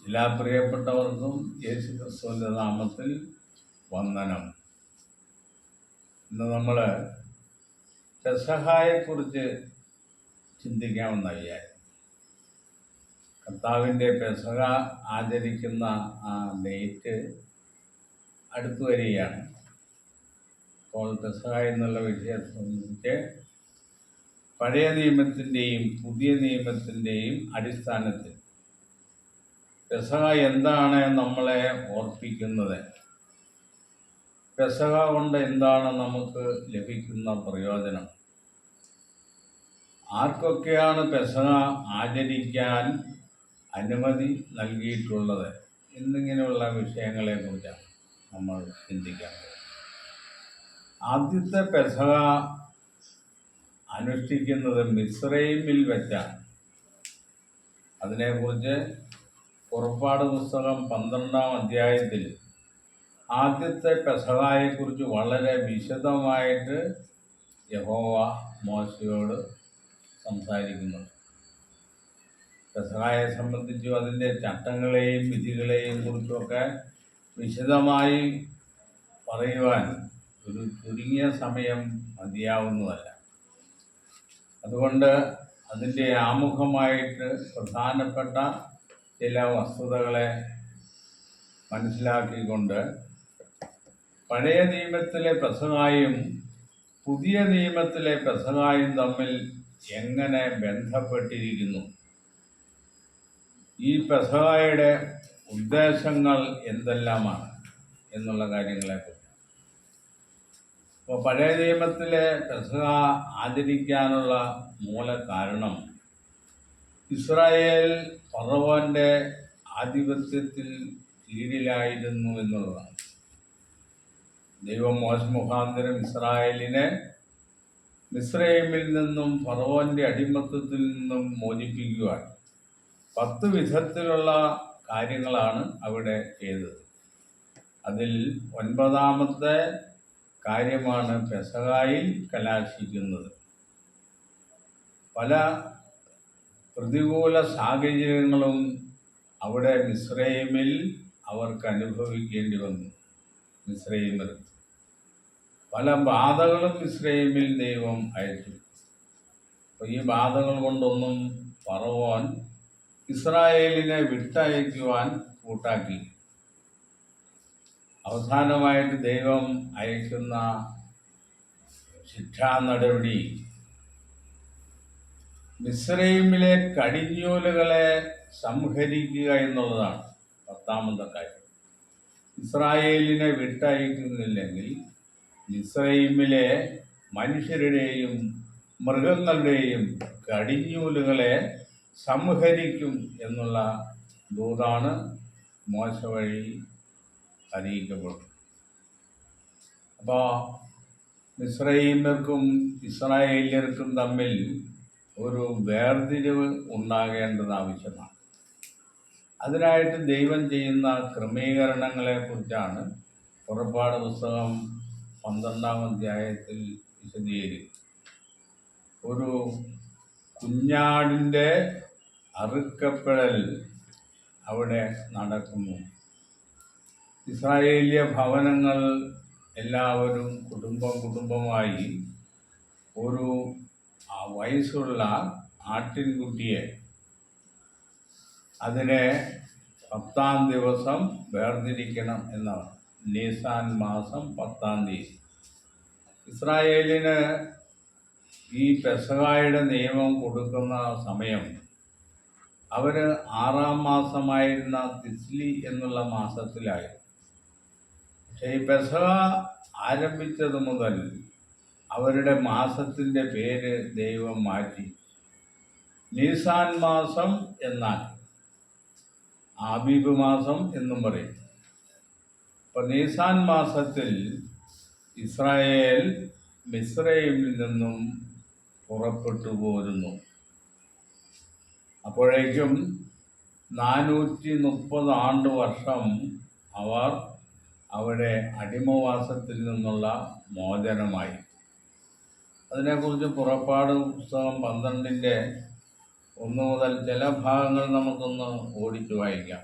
എല്ലാ പ്രിയപ്പെട്ടവർക്കും യേശു ക്രിസ്തുവിൻ്റെ നാമത്തിൽ വന്ദനം. ഇന്ന് നമ്മൾ പെസഹായെക്കുറിച്ച് ചിന്തിക്കാമെന്ന വിചാരം. കർത്താവിൻ്റെ പെസഹ ആചരിക്കുന്ന ആ ഡേറ്റ് അടുത്തു വരികയാണ്. അപ്പോൾ പെസഹ എന്നുള്ള വിഷയത്തെ സംബന്ധിച്ച് പഴയ നിയമത്തിൻ്റെയും പുതിയ നിയമത്തിൻ്റെയും അടിസ്ഥാനത്തിൽ പെസഹ എന്താണ് നമ്മളെ ഓർപ്പിക്കുന്നത്, പെസഹ കൊണ്ട് എന്താണ് നമുക്ക് ലഭിക്കുന്ന പ്രയോജനം, ആർക്കൊക്കെയാണ് പെസഹ ആചരിക്കാൻ അനുമതി നൽകിയിട്ടുള്ളത് എന്നിങ്ങനെയുള്ള വിഷയങ്ങളെക്കുറിച്ചാണ് നമ്മൾ ചിന്തിക്കാൻ പോകുന്നത്. ആദ്യത്തെ പെസഹ അനുഷ്ഠിക്കുന്നത് മിസ്രൈമിൽ വെച്ചാണ്. അതിനെക്കുറിച്ച് പുറപ്പാട് പുസ്തകം 12-ാം അധ്യായത്തിൽ ആദ്യത്തെ പെസഹായെക്കുറിച്ച് വളരെ വിശദമായിട്ട് യഹോവ മോശയോട് സംസാരിക്കുന്നുണ്ട്. പെസഹായെ സംബന്ധിച്ചും അതിൻ്റെ ചട്ടങ്ങളെയും വിധികളെയും കുറിച്ചുമൊക്കെ വിശദമായി പറയുവാൻ ഒരു ചുരുങ്ങിയ സമയം മതിയാവുന്നതല്ല. അതുകൊണ്ട് അതിൻ്റെ ആമുഖമായിട്ട് പ്രധാനപ്പെട്ട ചില വസ്തുതകളെ മനസ്സിലാക്കിക്കൊണ്ട് പഴയ നിയമത്തിലെ പെസഹായും പുതിയ നിയമത്തിലെ പെസഹായും തമ്മിൽ എങ്ങനെ ബന്ധപ്പെട്ടിരിക്കുന്നു, ഈ പെസഹായുടെ ഉദ്ദേശങ്ങൾ എന്തെല്ലാമാണ് എന്നുള്ള കാര്യങ്ങളെക്കുറിച്ച്. അപ്പോൾ പഴയ നിയമത്തിലെ പെസഹ ആചരിക്കാനുള്ള മൂല കാരണം ഇസ്രായേൽ ഫറവോന്റെ ആധിപത്യത്തിൽ കീഴിലായിരുന്നു എന്നുള്ളതാണ്. ദൈവം മോശെ മുഖാന്തരം ഇസ്രായേലിനെ മിസ്രൈമിൽ നിന്നും ഫറവോന്റെ അടിമത്തത്തിൽ നിന്നും മോചിപ്പിക്കുവാൻ 10 വിധത്തിലുള്ള കാര്യങ്ങളാണ് അവിടെ ചെയ്തത്. അതിൽ 9ാമത്തെ കാര്യമാണ് പെസഹായിൽ കലാശിക്കുന്നത്. പല പ്രതികൂല സാഹചര്യങ്ങളും അവിടെ മിസ്രൈമിൽ അവർക്ക് അനുഭവിക്കേണ്ടി വന്നു. മിസ്രൈമിൽ പല ബാധകളും മിസ്രൈമിൽ ദൈവം അയച്ചു. അപ്പോൾ ഈ ബാധകൾ കൊണ്ടൊന്നും ഫറവോൻ ഇസ്രായേലിനെ വിട്ടയക്കുവാൻ കൂട്ടാക്കി. അവസാനമായിട്ട് ദൈവം അയക്കുന്ന ശിക്ഷാ നടപടി മിസ്രൈമിലെ കടിഞ്ഞൂലുകളെ സംഹരിക്കുക എന്നുള്ളതാണ്. 10ാമത്തെ കാര്യം, ഇസ്രായേലിനെ വിട്ടയക്കുന്നില്ലെങ്കിൽ മിസ്രൈമിലെ മനുഷ്യരുടെയും മൃഗങ്ങളുടെയും കടിഞ്ഞൂലുകളെ സംഹരിക്കും എന്നുള്ള ദൂതാണ് മോശ വഴി അറിയിക്കപ്പെടും. അപ്പോൾ മിസ്രൈമ്യർക്കും ഇസ്രായേല്യർക്കും തമ്മിൽ ഒരു വേർതിരിവ് ഉണ്ടാകേണ്ടത് ആവശ്യമാണ്. അതിനായിട്ട് ദൈവം ചെയ്യുന്ന ക്രമീകരണങ്ങളെക്കുറിച്ചാണ് പുറപ്പാട് പുസ്തകം 12-ാം അധ്യായത്തിൽ വിശദീകരിക്കുന്നത്. ഒരു കുഞ്ഞാടിൻ്റെ അറുക്കപ്പെടൽ അവിടെ നടക്കുന്നു. ഇസ്രായേലിയ ഭവനങ്ങൾ എല്ലാവരും കുടുംബമായി ഒരു വയസ്സുള്ള ആട്ടിൻകുട്ടിയെ അതിനെ 10ാം ദിവസം വേർതിരിക്കണം എന്നാണ്. നീസാൻ മാസം 10ാം തീയതി. ഇസ്രായേലിന് ഈ പെസഹായുടെ നിയമം കൊടുക്കുന്ന സമയം അവർ 6ാം മാസമായിരുന്ന തിസ്ലി എന്നുള്ള മാസത്തിലായിരുന്നു. പക്ഷേ ഈ പെസഹ ആരംഭിച്ചത് മുതൽ അവരുടെ മാസത്തിൻ്റെ പേര് ദൈവം മാറ്റി. നീസാൻ മാസം എന്നാൽ ആബീബ് മാസം എന്നും പറയും. അപ്പോൾ നീസാൻ മാസത്തിൽ ഇസ്രായേൽ മിസ്രൈമിൽ നിന്നും പുറപ്പെട്ടു പോരുന്നു. അപ്പോഴേക്കും 430 വർഷം അവർ അവിടെ അടിമവാസത്തിൽ നിന്നുള്ള മോചനമായി. അതിനെക്കുറിച്ച് പുറപ്പാട് പുസ്തകം 12-ന്റെ 1 മുതൽ ചില ഭാഗങ്ങൾ നമുക്കൊന്ന് ഓടിച്ചു വായിക്കാം.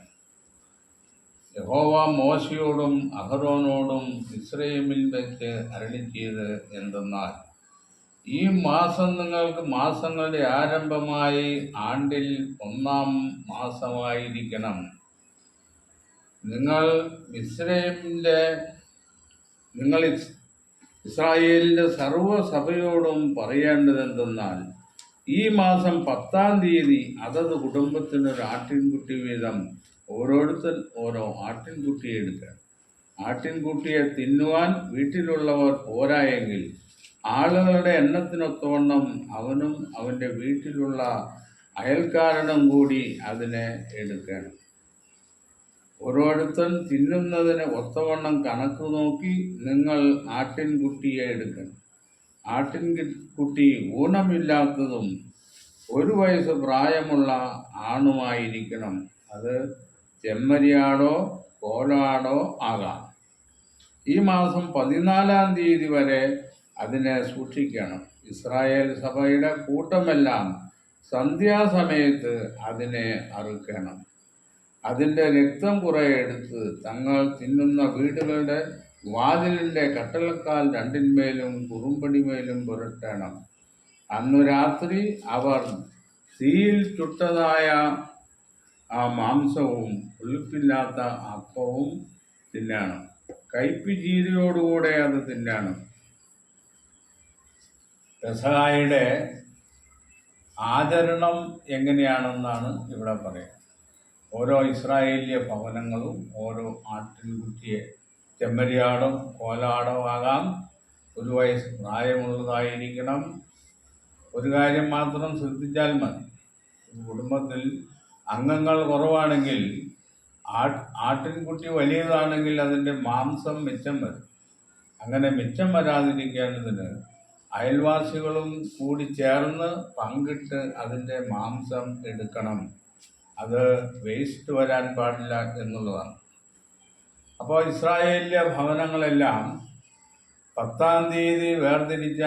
യഹോവ മോശയോടും അഹരോനോടും മിസ്രയീമിൽ വെച്ച് അരുളിച്ചെയ്ത് എന്തെന്നാൽ, ഈ മാസം നിങ്ങൾക്ക് മാസങ്ങളുടെ ആരംഭമായി ആണ്ടിൽ 1-ാം മാസമായിരിക്കണം. നിങ്ങൾ ഇസ്രായേലിന്റെ സർവ്വസഭയോടും പറയേണ്ടതെന്തെന്നാൽ, ഈ മാസം 10-ാം തീയതി അതത് കുടുംബത്തിനൊരു ആട്ടിൻകുട്ടി വീതം ഓരോരുത്തൻ ഓരോ ആട്ടിൻകുട്ടിയെ എടുക്കുക. ആട്ടിൻകുട്ടിയെ തിന്നുവാൻ വീട്ടിലുള്ളവർ പോരായെങ്കിൽ ആളുകളുടെ എണ്ണത്തിനൊത്തവണ്ണം അവനും അവൻ്റെ വീട്ടിലുള്ള അയൽക്കാരനും കൂടി അതിനെ എടുക്കണം. ഓരോരുത്തൻ തിന്നുന്നതിന് ഒത്തവണ്ണം കണക്ക് നോക്കി നിങ്ങൾ ആട്ടിൻകുട്ടിയെ എടുക്കണം. ആട്ടിൻകുട്ടി ഊനമില്ലാത്തതും 1 വയസ്സ് പ്രായമുള്ള ആണുമായിരിക്കണം. അത് ചെമ്മരിയാടോ കോലാടോ ആകാം. ഈ മാസം 14-ാം തീയതി വരെ അതിനെ സൂക്ഷിക്കണം. ഇസ്രായേൽ സഭയുടെ കൂട്ടമെല്ലാം സന്ധ്യാസമയത്ത് അതിനെ അറുക്കണം. അതിൻ്റെ രക്തം കുറെ എടുത്ത് തങ്ങൾ തിന്നുന്ന വീടുകളുടെ വാതിലിൻ്റെ കട്ടളക്കാൽ 2-ന്മേലും കുറുമ്പടിമേലും പുരട്ടണം. അന്നു രാത്രി അവർ തീയിൽ ചുട്ടതായ ആ മാംസവും പുളിപ്പില്ലാത്ത അപ്പവും തിന്നണം. കയ്പ് ചീരയോടുകൂടെ അത് തിന്നണം. പെസഹായുടെ ആചരണം എങ്ങനെയാണെന്നാണ് ഇവിടെ പറയുന്നത്. ഓരോ ഇസ്രായേലിയ ഭവനങ്ങളും ഓരോ ആട്ടിൻകുട്ടിയെ, ചെമ്മരിയാടോ കോലാടോ ആകാം, 1 വയസ്സ് പ്രായമുള്ളതായിരിക്കണം. ഒരു കാര്യം മാത്രം ശ്രദ്ധിച്ചാൽ മതി. കുടുംബത്തിൽ അംഗങ്ങൾ കുറവാണെങ്കിൽ ആട്ടിൻകുട്ടി വലിയതാണെങ്കിൽ അതിൻ്റെ മാംസം മിച്ചം വരും. അങ്ങനെ മിച്ചം വരാതിരിക്കേണ്ടതിന് അയൽവാസികളും കൂടി ചേർന്ന് പങ്കിട്ട് അതിൻ്റെ മാംസം എടുക്കണം. അത് വേസ്റ്റ് വരാൻ പാടില്ല എന്നുള്ളതാണ്. അപ്പോൾ ഇസ്രായേലിലെ ഭവനങ്ങളെല്ലാം 10-ാം തീയതി വേർതിരിച്ച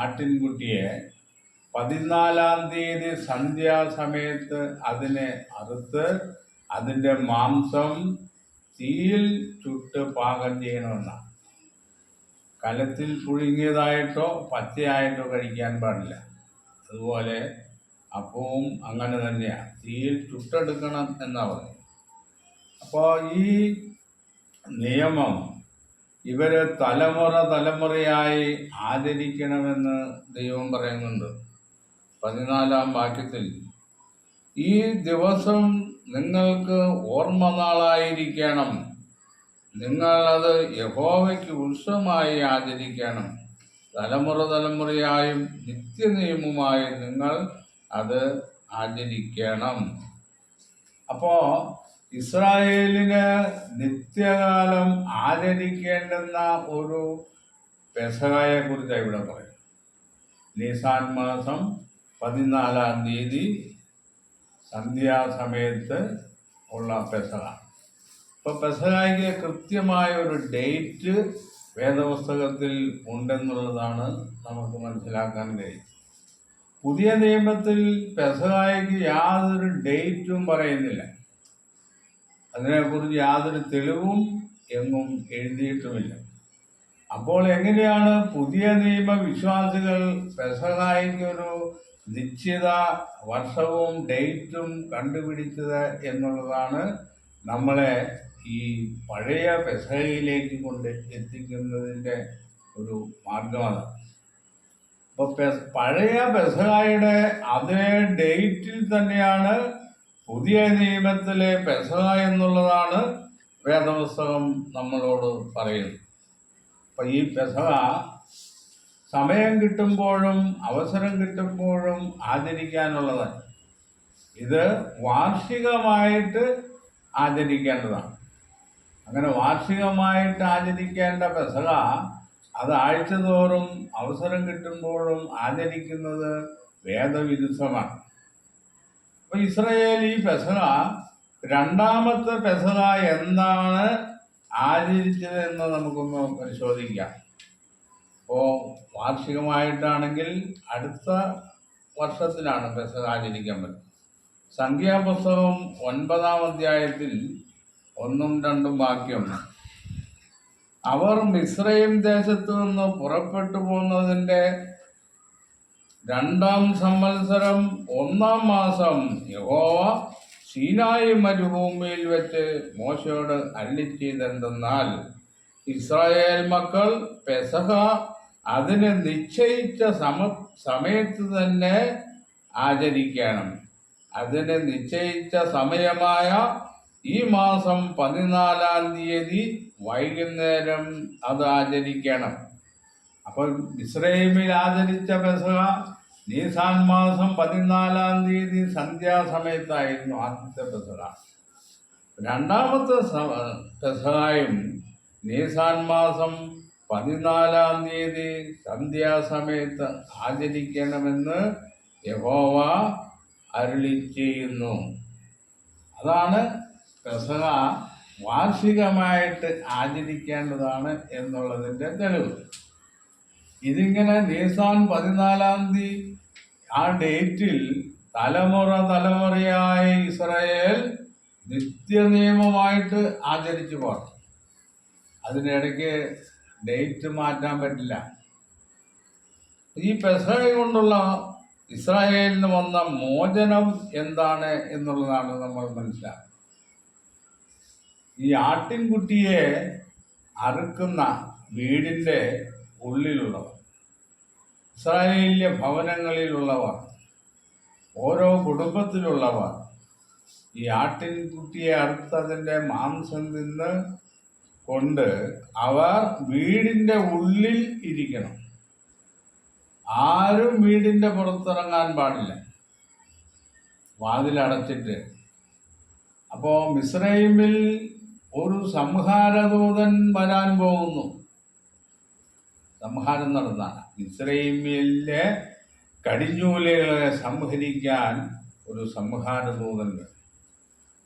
ആട്ടിൻകുട്ടിയെ 14-ാം തീയതി സന്ധ്യാസമയത്ത് അതിനെ അറുത്ത് അതിൻ്റെ മാംസം തീയിൽ ചുട്ട് പാകം ചെയ്യണമെന്നാണ്. കലത്തിൽ പുഴുങ്ങിയതായിട്ടോ പച്ചയായിട്ടോ കഴിക്കാൻ പാടില്ല. അതുപോലെ അപ്പവും അങ്ങനെ തന്നെയാണ്, തീയിൽ ചുട്ടെടുക്കണം എന്നാണ് പറയുന്നത്. അപ്പോൾ ഈ നിയമം ഇവർ തലമുറയായി ആചരിക്കണമെന്ന് ദൈവം പറയുന്നുണ്ട്. 14-ാം വാക്യത്തിൽ, ഈ ദിവസം നിങ്ങൾക്ക് ഓർമ്മനാളായിരിക്കണം. നിങ്ങൾ അത് യഹോവയ്ക്ക് ഉത്സവമായി ആചരിക്കണം. തലമുറയായും നിത്യനിയമമായും നിങ്ങൾ അത് ആചരിക്കണം. അപ്പോൾ ഇസ്രായേലിന് നിത്യകാലം ആചരിക്കേണ്ടുന്ന ഒരു പെസഹയെ കുറിച്ചാണ് ഇവിടെ പറയും. നീസാൻ മാസം 14-ാം തീയതി സന്ധ്യാസമയത്ത് ഉള്ള പെസഹ. ഇപ്പോൾ പെസഹയ്ക്ക് കൃത്യമായ ഒരു ഡേറ്റ് വേദപുസ്തകത്തിൽ ഉണ്ടെന്നുള്ളതാണ് നമുക്ക് മനസ്സിലാക്കാൻ കഴിയും. പുതിയ നിയമത്തിൽ പെസഹായ്ക്ക് യാതൊരു ഡേറ്റും പറയുന്നില്ല. അതിനെക്കുറിച്ച് യാതൊരു തെളിവും എങ്ങും എഴുതിയിട്ടുമില്ല. അപ്പോൾ എങ്ങനെയാണ് പുതിയ നിയമ വിശ്വാസികൾ പെസഹായ്ക്കൊരു നിശ്ചിത വർഷവും ഡേറ്റും കണ്ടുപിടിച്ചത് എന്നുള്ളതാണ് നമ്മളെ ഈ പഴയ പെസഹയിലേക്ക് കൊണ്ട് എത്തിക്കുന്നതിൻ്റെ ഒരു മാർഗമാണ്. അപ്പോൾ പഴയ പെസഹായുടെ അതേ ഡേറ്റിൽ തന്നെയാണ് പുതിയ നിയമത്തിലെ പെസഹ എന്നുള്ളതാണ് വേദപുസ്തകം നമ്മളോട് പറയുന്നത്. അപ്പം ഈ പെസഹ സമയം കിട്ടുമ്പോഴും അവസരം കിട്ടുമ്പോഴും ആചരിക്കാനുള്ളതാണ്. ഇത് വാർഷികമായിട്ട് ആചരിക്കേണ്ടതാണ്. അങ്ങനെ വാർഷികമായിട്ട് ആചരിക്കേണ്ട പെസഹ അത് ആഴ്ചതോറും അവസരം കിട്ടുമ്പോഴും ആചരിക്കുന്നത് വേദവിരുദ്ധമാണ്. അപ്പോൾ ഇസ്രായേൽ ഈ പെസഹ, 2-ാമത്തെ പെസഹ എന്താണ് ആചരിച്ചത് എന്ന് നമുക്കൊന്ന് പരിശോധിക്കാം. അപ്പോൾ വാർഷികമായിട്ടാണെങ്കിൽ അടുത്ത വർഷത്തിലാണ് പെസഹ ആചരിക്കാൻ പറ്റുന്നത്. സംഖ്യാപുസ്തകം 9-ാം അധ്യായത്തിൽ ഒന്നും രണ്ടും വാക്യം. അവർ മിസ്രയീം ദേശത്തു നിന്ന് പുറപ്പെട്ടു പോകുന്നതിന്റെ 2-ാം സംവത്സരം 1-ാം മാസം യഹോവ സീനായി മരുഭൂമിയിൽ വെച്ച് മോശയോട് അരുളിച്ചെയ്തെന്തെന്നാൽ, ഇസ്രായേൽ മക്കൾ പെസഹ അതിന് നിശ്ചയിച്ച സമയത്ത് തന്നെ ആചരിക്കണം. അതിന് നിശ്ചയിച്ച സമയമായ ഈ മാസം 14-ാം തീയതി വൈകുന്നേരം അത് ആചരിക്കണം. അപ്പോൾ മിസ്രയീമിൽ ആചരിച്ച പെസഹ നീസാൻ മാസം 14-ാം തീയതി സന്ധ്യാസമയത്തായിരുന്നു ആദ്യത്തെ പെസഹ. രണ്ടാമത്തെ പെസഹായും നീസാൻ മാസം 14-ാം തീയതി സന്ധ്യാസമയത്ത് ആചരിക്കണമെന്ന് യഹോവ അരുളി ചെയ്യുന്നു. അതാണ് പെസഹ വാർഷികമായിട്ട് ആചരിക്കേണ്ടതാണ് എന്നുള്ളതിൻ്റെ തെളിവ്. ഇതിങ്ങനെ നീസാൻ 14-ാം തീയതി ആ ഡേറ്റിൽ തലമുറയായി ഇസ്രായേൽ നിത്യനിയമമായിട്ട് ആചരിച്ചു പോകണം. അതിനിടയ്ക്ക് ഡേറ്റ് മാറ്റാൻ പറ്റില്ല. ഈ പെസഹ കൊണ്ടുള്ള ഇസ്രായേലിന് വന്ന മോചനം എന്താണ് എന്നുള്ളതാണ് നമ്മൾ മനസ്സിലാക്കുന്നത്. ഈ ആട്ടിൻകുട്ടിയെ അറുക്കുന്ന വീടിൻ്റെ ഉള്ളിലുള്ളവർ, ഇസ്രായേലിലെ ഭവനങ്ങളിലുള്ളവർ, ഓരോ കുടുംബത്തിലുള്ളവർ ഈ ആട്ടിൻകുട്ടിയെ അറുത്തതിൻ്റെ മാംസം തിന്ന് കൊണ്ട് അവർ വീടിൻ്റെ ഉള്ളിൽ ഇരിക്കണം. ആരും വീടിൻ്റെ പുറത്തിറങ്ങാൻ പാടില്ല, വാതിലടച്ചിട്ട്. അപ്പോൾ മിസ്രയീമിൽ ഒരു സംഹാരദൂതൻ വരാൻ പോകുന്നു. സംഹാരം നടന്നാണ്. മിസ്രയീമിലെ കടിഞ്ഞൂലുകളെ സംഹരിക്കാൻ ഒരു സംഹാരദൂതൻ വരും.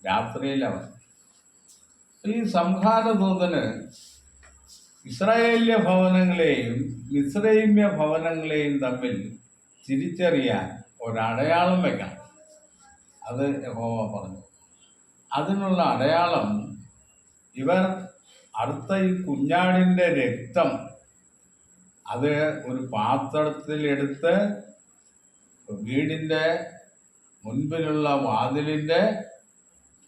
രാത്രിയിലവൻ. ഈ സംഹാരദൂതന് ഇസ്രായേലിലെ ഭവനങ്ങളെയും മിസ്രയീമ്യ ഭവനങ്ങളെയും തമ്മിൽ തിരിച്ചറിയാൻ ഒരടയാളം വയ്ക്കണം. അത് യഹോവ പറഞ്ഞു. അതിനുള്ള അടയാളം, ഇവർ അടുത്ത ഈ കുഞ്ഞാടിൻ്റെ രക്തം അത് ഒരു പാത്രത്തിലെടുത്ത് വീടിൻ്റെ മുൻപിലുള്ള വാതിലിൻ്റെ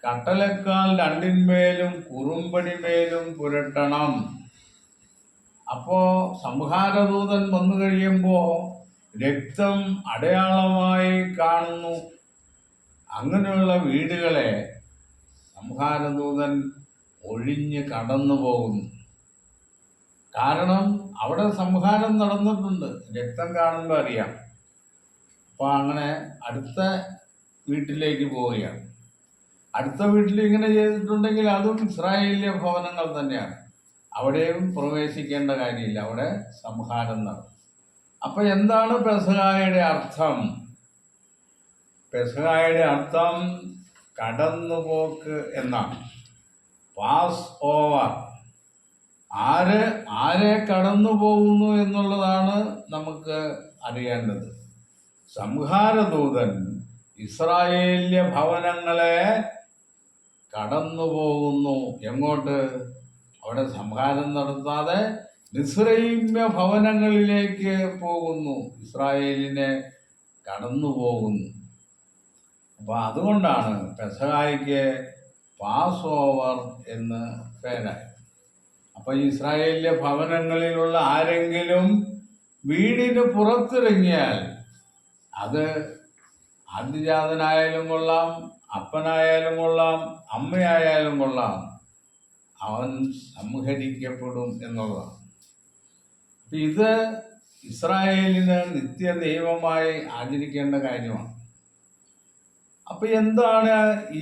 കട്ടലക്കാൽ രണ്ടിന്മേലും കുറുമ്പടിമേലും പുരട്ടണം. അപ്പോൾ സംഹാരദൂതൻ വന്നു കഴിയുമ്പോൾ രക്തം അടയാളമായി കാണുന്നു. അങ്ങനെയുള്ള വീടുകളെ സംഹാരദൂതൻ ഒഴിഞ്ഞ് കടന്നു പോകുന്നു. കാരണം അവിടെ സംഹാരം നടന്നിട്ടുണ്ട്, രക്തം കാണുമ്പോൾ അറിയാം. അപ്പോൾ അങ്ങനെ അടുത്ത വീട്ടിലേക്ക് പോവുകയാണ്. അടുത്ത വീട്ടിൽ ഇങ്ങനെ ചെയ്തിട്ടുണ്ടെങ്കിൽ അതും ഇസ്രായേലിലെ ഭവനങ്ങൾ തന്നെയാണ്. അവിടെയും പ്രവേശിക്കേണ്ട കാര്യമില്ല, അവിടെ സംഹാരം നടക്കും. അപ്പം എന്താണ് പെസഹായുടെ അർത്ഥം? പെസഹായുടെ അർത്ഥം കടന്നുപോക്ക് എന്നാണ്. Pass over. ആരെ കടന്നു പോകുന്നു എന്നുള്ളതാണ് നമുക്ക് അറിയേണ്ടത്. സംഹാരദൂതൻ ഇസ്രായേലിലെ ഭവനങ്ങളെ കടന്നു പോകുന്നു. എങ്ങോട്ട്? അവിടെ സംഹാരം നടത്താതെ മിസ്രയീമ്യ ഭവനങ്ങളിലേക്ക് പോകുന്നു. ഇസ്രായേലിനെ കടന്നു പോകുന്നു. അപ്പോൾ അതുകൊണ്ടാണ് പെസഹായ്ക്ക് പാസ് ഓവർ എന്ന് പേരായി. അപ്പോൾ ഇസ്രായേലിലെ ഭവനങ്ങളിലുള്ള ആരെങ്കിലും വീടിന് പുറത്തിറങ്ങിയാൽ, അത് ആദ്യജാതനായാലും കൊള്ളാം, അപ്പനായാലും കൊള്ളാം, അമ്മയായാലും കൊള്ളാം, അവൻ സംഹരിക്കപ്പെടും എന്നുള്ളതാണ്. ഇത് ഇസ്രായേലിന് നിത്യ നിയമമായി ആചരിക്കേണ്ട കാര്യമാണ്. അപ്പം എന്താണ്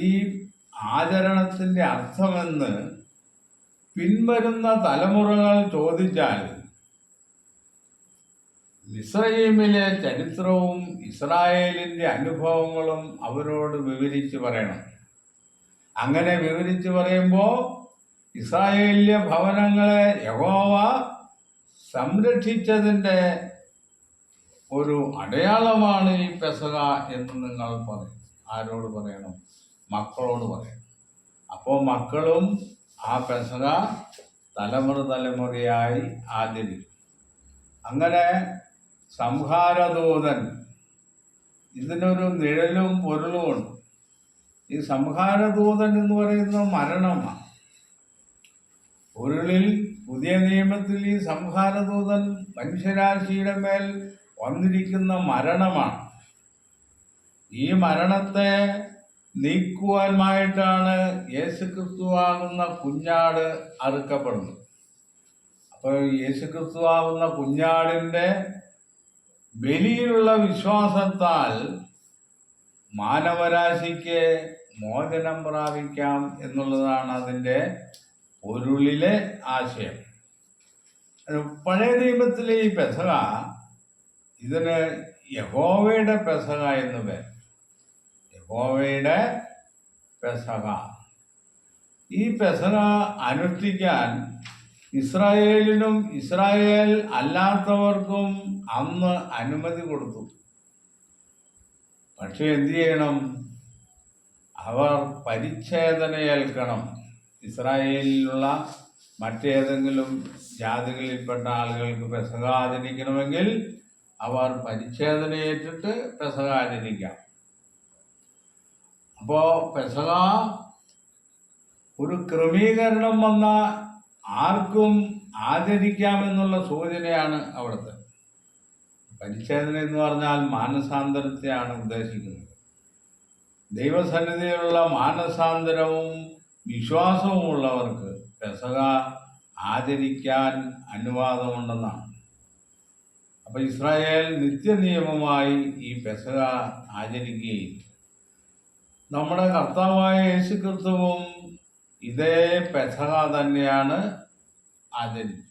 ഈ ആചരണത്തിൻ്റെ അർത്ഥമെന്ന് പിൻവരുന്ന തലമുറകൾ ചോദിച്ചാൽ, മിസ്രയീമിലെ ചരിത്രവും ഇസ്രായേലിൻ്റെ അനുഭവങ്ങളും അവരോട് വിവരിച്ച് പറയണം. അങ്ങനെ വിവരിച്ച് പറയുമ്പോൾ ഇസ്രായേലിലെ ഭവനങ്ങളെ യഹോവ സംരക്ഷിച്ചതിൻ്റെ ഒരു അടയാളമാണ് ഈ പെസഹ എന്ന് നിങ്ങൾ പറയും. ആരോട് പറയണം? മക്കളോട് പറയണം. അപ്പോൾ മക്കളും ആ പെസഹ തലമുറയായി ആചരിക്കും. അങ്ങനെ സംഹാരദൂതൻ, ഇതിനൊരു നിഴലും പൊരുളുമുണ്ട്. ഈ സംഹാരദൂതൻ എന്ന് പറയുന്നത് മരണമാണ്. പൊരുളിൽ പുതിയ നിയമത്തിൽ ഈ സംഹാരദൂതൻ മനുഷ്യരാശിയുടെ മേൽ വന്നിരിക്കുന്ന മരണമാണ്. ഈ മരണത്തെ നീക്കുവാനായിട്ടാണ് യേശുക്രിസ്തുവാകുന്ന കുഞ്ഞാട് അറുക്കപ്പെടുന്നത്. അപ്പോൾ യേശുക്രിസ്തുവാകുന്ന കുഞ്ഞാടിൻ്റെ ബലിയിലുള്ള വിശ്വാസത്താൽ മാനവരാശിക്ക് മോചനം പ്രാപിക്കാം എന്നുള്ളതാണ് അതിൻ്റെ പൊരുളിലെ ആശയം. പഴയ നിയമത്തിലെ ഈ പെസഹ, ഇതിന് യഹോവയുടെ പെസഹ എന്ന് പേര്. യഹോവയുടെ പെസഹ. ഈ പെസഹ അനുഷ്ഠിക്കാൻ ഇസ്രായേലിനും ഇസ്രായേൽ അല്ലാത്തവർക്കും അന്ന് അനുമതി കൊടുത്തു. പക്ഷെ എന്തു ചെയ്യണം? അവർ പരിച്ഛേദനയേൽക്കണം. ഇസ്രായേലിലുള്ള മറ്റേതെങ്കിലും ജാതികളിൽപ്പെട്ട ആളുകൾക്ക് പെസഹ ആചരിക്കണമെങ്കിൽ അവർ പരിച്ഛേദനയേറ്റിട്ട് പെസഹ ആചരിക്കാം. അപ്പോൾ പെസഹ ഒരു ക്രമീകരണം വന്ന ആർക്കും ആചരിക്കാമെന്നുള്ള സൂചനയാണ് അവിടുത്തെ. പരിച്ഛേദന എന്ന് പറഞ്ഞാൽ മാനസാന്തരത്തെയാണ് ഉദ്ദേശിക്കുന്നത്. ദൈവസന്നിധിയിലുള്ള മാനസാന്തരവും വിശ്വാസവും ഉള്ളവർക്ക് പെസഹ ആചരിക്കാൻ അനുവാദമുണ്ടെന്നാണ്. അപ്പോൾ ഇസ്രായേൽ നിത്യനിയമമായി ഈ പെസഹ ആചരിക്കുകയും നമ്മുടെ കർത്താവായ യേശുക്രിസ്തുവും ഇതേ പെസഹ തന്നെയാണ് ആചരിച്ചത്.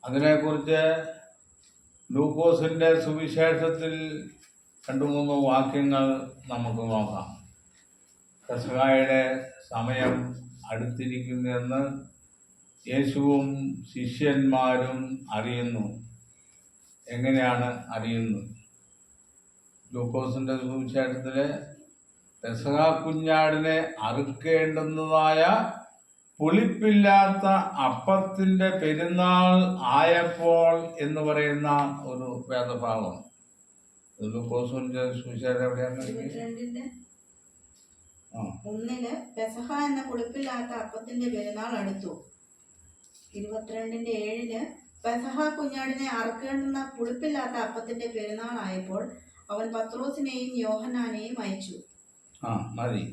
അതിനെക്കുറിച്ച് ലൂക്കോസിൻ്റെ സുവിശേഷത്തിൽ 2-3 വാക്യങ്ങൾ നമുക്ക് നോക്കാം. പെസഹയുടെ സമയം അടുത്തിരിക്കുന്നെന്ന് യേശുവും ശിഷ്യന്മാരും അറിയുന്നു. എങ്ങനെയാണ് അറിയുന്നത്? ലൂക്കോസിൻ്റെ സുവിശേഷത്തിലെ പെസഹ കുഞ്ഞാടിനെ അറുക്കേണ്ടുന്നതായ പുളിപ്പില്ലാത്ത അപ്പത്തിൻ്റെ പെരുന്നാൾ ആയപ്പോൾ എന്ന് പറയുന്ന ഒരു വേദഭാഗം. ലൂക്കോസിൻ്റെ സുവിശേഷം എവിടെയാണ്? 1 പെസഹ എന്ന പുളിപ്പില്ലാത്ത അപ്പത്തിന്റെ പെരുന്നാൾ അടുത്തു. 22:7 പെസഹ കുഞ്ഞാടിനെ അറുക്കേണ്ടുന്ന പുളിപ്പില്ലാത്ത അപ്പത്തിന്റെ പെരുന്നാൾ ആയപ്പോൾ അവൻ പത്രോസിനെയും യോഹന്നാനെയും അയച്ചു. മതി.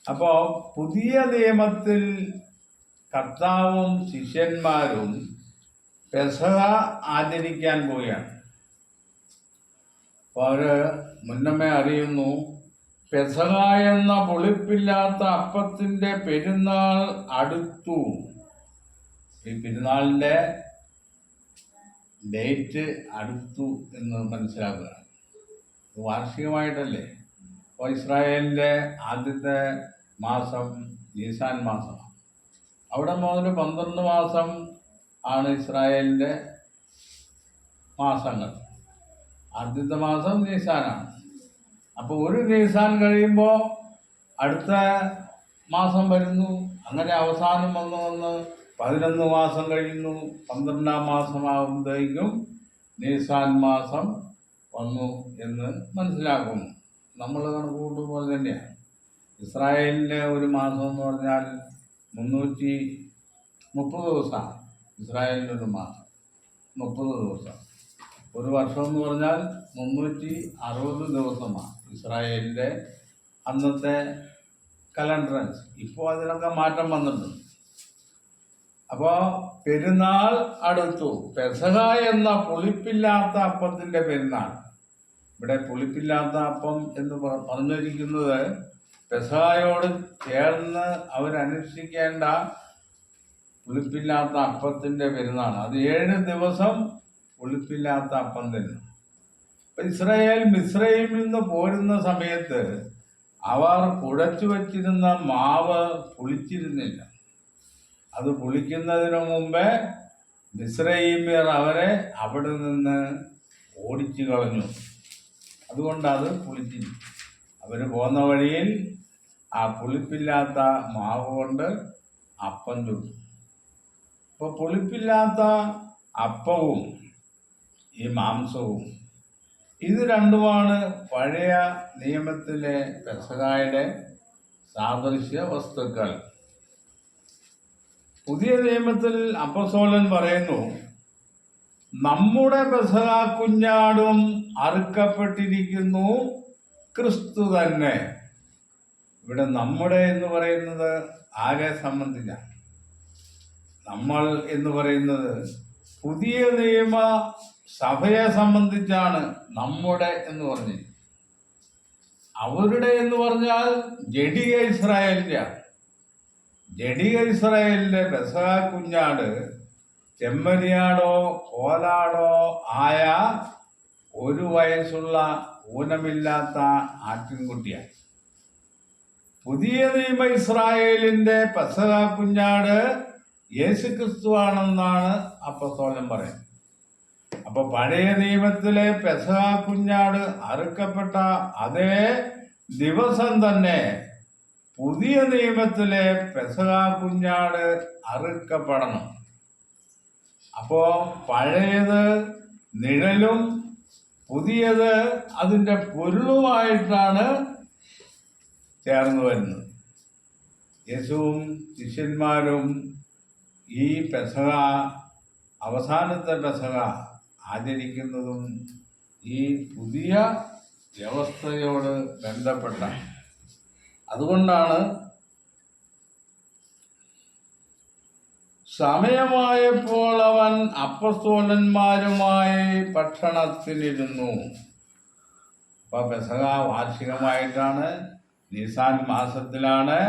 അപ്പോ പുതിയ നിയമത്തിൽ കർത്താവും ശിഷ്യന്മാരും പെസഹ ആചരിക്കാൻ പോവുകയാണ്. അപ്പോൾ അവര് മുന്നമേ അറിയുന്നു, പെസഹ എന്ന പുളിപ്പില്ലാത്ത അപ്പത്തിൻ്റെ പെരുന്നാൾ അടുത്തു. ഈ പെരുന്നാളിൻ്റെ ഡേറ്റ് അടുത്തു എന്ന് മനസ്സിലാക്കുക. വാർഷികമായിട്ടല്ലേ. അപ്പോൾ ഇസ്രായേലിൻ്റെ ആദ്യത്തെ മാസം നീസാൻ മാസമാണ്. അവിടെ മുതൽ 12 മാസം ആണ് ഇസ്രായേലിൻ്റെ മാസങ്ങൾ. ആദ്യത്തെ മാസം നീസാനാണ്. അപ്പോൾ ഒരു നീസാൻ കഴിയുമ്പോൾ അടുത്ത മാസം വരുന്നു. അങ്ങനെ അവസാനം വന്ന് 11 മാസം കഴിയുന്നു. 12-ാം മാസമാകുമ്പോഴേക്കും നീസാൻ മാസം വന്നു എന്ന് മനസ്സിലാക്കുന്നു. നമ്മൾ കണക്ക് കൂട്ടുമ്പോൾ തന്നെയാണ്. ഇസ്രായേലിൻ്റെ ഒരു മാസം എന്ന് പറഞ്ഞാൽ 330 ദിവസമാണ്. ഇസ്രായേലിൻ്റെ ഒരു മാസം 30 ദിവസം. ഒരു വർഷം എന്ന് പറഞ്ഞാൽ 360 ദിവസമാണ് ഇസ്രായേലിൻ്റെ അന്നത്തെ കലണ്ടർ അനുസരിച്ച്. ഇപ്പോൾ അതിനൊക്കെ മാറ്റം വന്നിട്ടുണ്ട്. അപ്പോൾ പെരുന്നാൾ അടുത്തു. പെസഹ എന്ന പുളിപ്പില്ലാത്ത അപ്പത്തിൻ്റെ പെരുന്നാൾ. ഇവിടെ പുളിപ്പില്ലാത്ത അപ്പം എന്ന് പറഞ്ഞിരിക്കുന്നത് പെസഹയോട് ചേർന്ന് അവരനുഷ്ഠിക്കേണ്ട പുളിപ്പില്ലാത്ത അപ്പത്തിൻ്റെ പെരുന്നാൾ. അത് 7 ദിവസം പുളിപ്പില്ലാത്ത അപ്പം തന്നെ. അപ്പം ഇസ്രായേൽ മിസ്രയീമിൽ നിന്ന് പോരുന്ന സമയത്ത് അവർ കുഴച്ചു വച്ചിരുന്ന മാവ് പുളിച്ചിരുന്നില്ല. അത് പുളിക്കുന്നതിന് മുമ്പേ മിസ്രയീമ്യർ അവരെ അവിടെ നിന്ന് ഓടിച്ചു കളഞ്ഞു. അതുകൊണ്ട് അത് പുളിച്ചില്ല. അവർ പോകുന്ന വഴിയിൽ ആ പുളിപ്പില്ലാത്ത മാവ് കൊണ്ട് അപ്പം ചുട്ടു. അപ്പോൾ പുളിപ്പില്ലാത്ത അപ്പവും ഈ മാംസവും ഇത് രണ്ടുമാണ് പഴയ നിയമത്തിലെ പെസഹായുടെ സാദൃശ്യ വസ്തുക്കൾ. പുതിയ നിയമത്തിൽ അപ്പോസ്തലൻ പറയുന്നു, നമ്മുടെ പെസഹ കുഞ്ഞാടും അറുക്കപ്പെട്ടിരിക്കുന്നു, ക്രിസ്തു തന്നെ. ഇവിടെ നമ്മുടെ എന്ന് പറയുന്നത് ആരെ സംബന്ധിച്ചാണ്? നമ്മൾ എന്ന് പറയുന്നത് പുതിയ നിയമ സഭയെ സംബന്ധിച്ചാണ് നമ്മുടെ എന്ന് പറഞ്ഞത്. അവരുടെ എന്ന് പറഞ്ഞാൽ ജഡിക ഇസ്രായേലിന്റെ. ജഡിക ഇസ്രായേലിന്റെ പെസഹ കുഞ്ഞാട് ചെമ്മരിയാടോ കോലാടോ ആയ 1 വയസ്സുള്ള ഊനമില്ലാത്ത ആട്ടിൻകുട്ടിയാണ്. പുതിയ നിയമ ഇസ്രായേലിന്റെ പെസഹ കുഞ്ഞാട് യേശുക്രിസ്തു ആണെന്നാണ് അപ്പോസ്തലൻ പറയുന്നത്. അപ്പൊ പഴയ നിയമത്തിലെ പെസഹ കുഞ്ഞാട് അറുക്കപ്പെട്ട അതേ ദിവസം തന്നെ പുതിയ നിയമത്തിലെ പെസഹ കുഞ്ഞാട് അറുക്കപ്പെടണം. അപ്പോ പഴയത് നിഴലും പുതിയത് അതിൻ്റെ പൊരുളുമായിട്ടാണ് ചേർന്ന് വരുന്നത്. യേശുവും ശിഷ്യന്മാരും ഈ പെസഹ, അവസാനത്തെ പെസഹ ആചരിക്കുന്നതും ഈ പുതിയ വ്യവസ്ഥയോട് ബന്ധപ്പെട്ട. അതുകൊണ്ടാണ് സമയമായപ്പോൾ അവൻ അപ്പസ്തോലന്മാരുമായി ഭക്ഷണത്തിനിരുന്നു. അപ്പൊ പെസഹ വാർഷികമായിട്ടാണ്, നിസാൻ മാസത്തിലാണ്.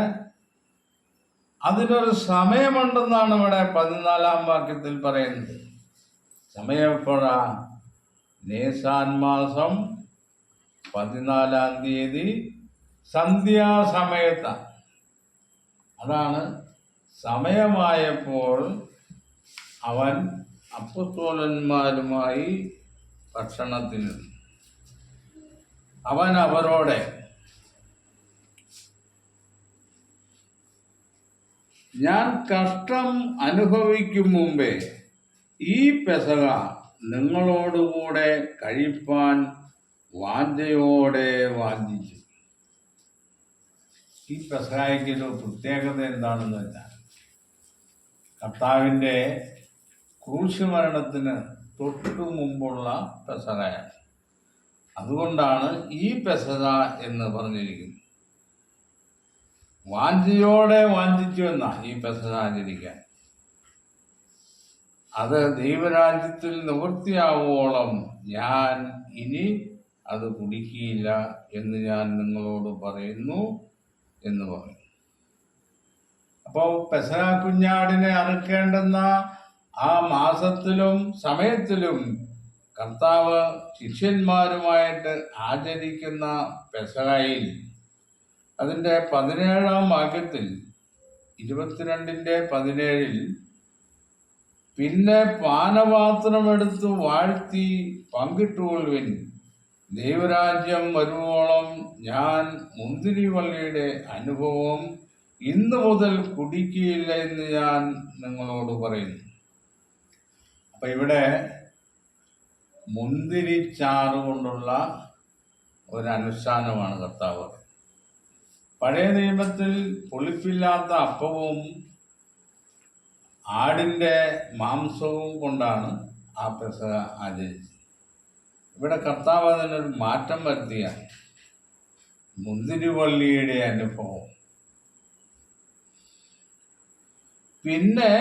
അതിനൊരു സമയമുണ്ടെന്നാണ് ഇവിടെ 14-ാം വാക്യത്തിൽ പറയുന്നത്. സമയം എപ്പോഴാ? നിസാൻ മാസം 14-ാം തീയതി സന്ധ്യാസമയത്താണ്. അതാണ് സമയമായപ്പോൾ അവൻ അപ്പസ്തോലന്മാരുമായി ഭക്ഷണത്തിന്. അവൻ അവരോട്, ഞാൻ കഷ്ടം അനുഭവിക്കും മുമ്പേ ഈ പെസഹ നിങ്ങളോടുകൂടെ കഴിപ്പാൻ വാഞ്ചയോടെ വാഞ്ചിച്ചു. ഈ പെസഹായ്ക്കൊരു പ്രത്യേകത എന്താണെന്ന് വെച്ചാൽ, കർത്താവിൻ്റെ ക്രൂശ് മരണത്തിന് തൊട്ടു മുമ്പുള്ള പെസഹയാണ്. അതുകൊണ്ടാണ് ഈ പെസഹ എന്ന് പറഞ്ഞിരിക്കുന്നത്. വാഞ്ചയോടെ വാഞ്ചിച്ചു എന്ന ഈ പെസഹ ആചരിക്കാൻ. അത് ദൈവരാജ്യത്തിൽ നിവൃത്തിയാവോളം ഞാൻ ഇനി അത് കുടിക്കുകയില്ല എന്ന് ഞാൻ നിങ്ങളോട് പറയുന്നു എന്ന് പറഞ്ഞു. അപ്പോൾ പെസഹ കുഞ്ഞാടിനെ അറുക്കേണ്ടുന്ന ആ മാസത്തിലും സമയത്തിലും കർത്താവ് ശിഷ്യന്മാരുമായിട്ട് ആചരിക്കുന്ന പെസഹയിൽ അതിൻ്റെ 17-ാം വാക്യത്തിൽ 22-17 പിന്നെ പാനപാത്രമെടുത്ത് വാഴ്ത്തി പങ്കിട്ടുകൊള്ളുവിൻ, ദൈവരാജ്യം വരുവോളം ഞാൻ മുന്തിരിവള്ളിയുടെ അനുഭവം ഇന്നു മുതൽ കുടിക്കുകയില്ല എന്ന് ഞാൻ നിങ്ങളോട് പറയുന്നു. അപ്പൊ ഇവിടെ മുന്തിരിച്ചാറ് കൊണ്ടുള്ള ഒരനുഷ്ഠാനമാണ് കർത്താവ്. പഴയ നിയമത്തിൽ പുളിപ്പില്ലാത്ത അപ്പവും ആടിൻ്റെ മാംസവും കൊണ്ടാണ് ആ പെസഹ ആചരിച്ചത്. ഇവിടെ കർത്താവ് അതിനൊരു മാറ്റം വരുത്തിയ മുന്തിരിവള്ളിയുടെ അനുഭവം. പിന്നെ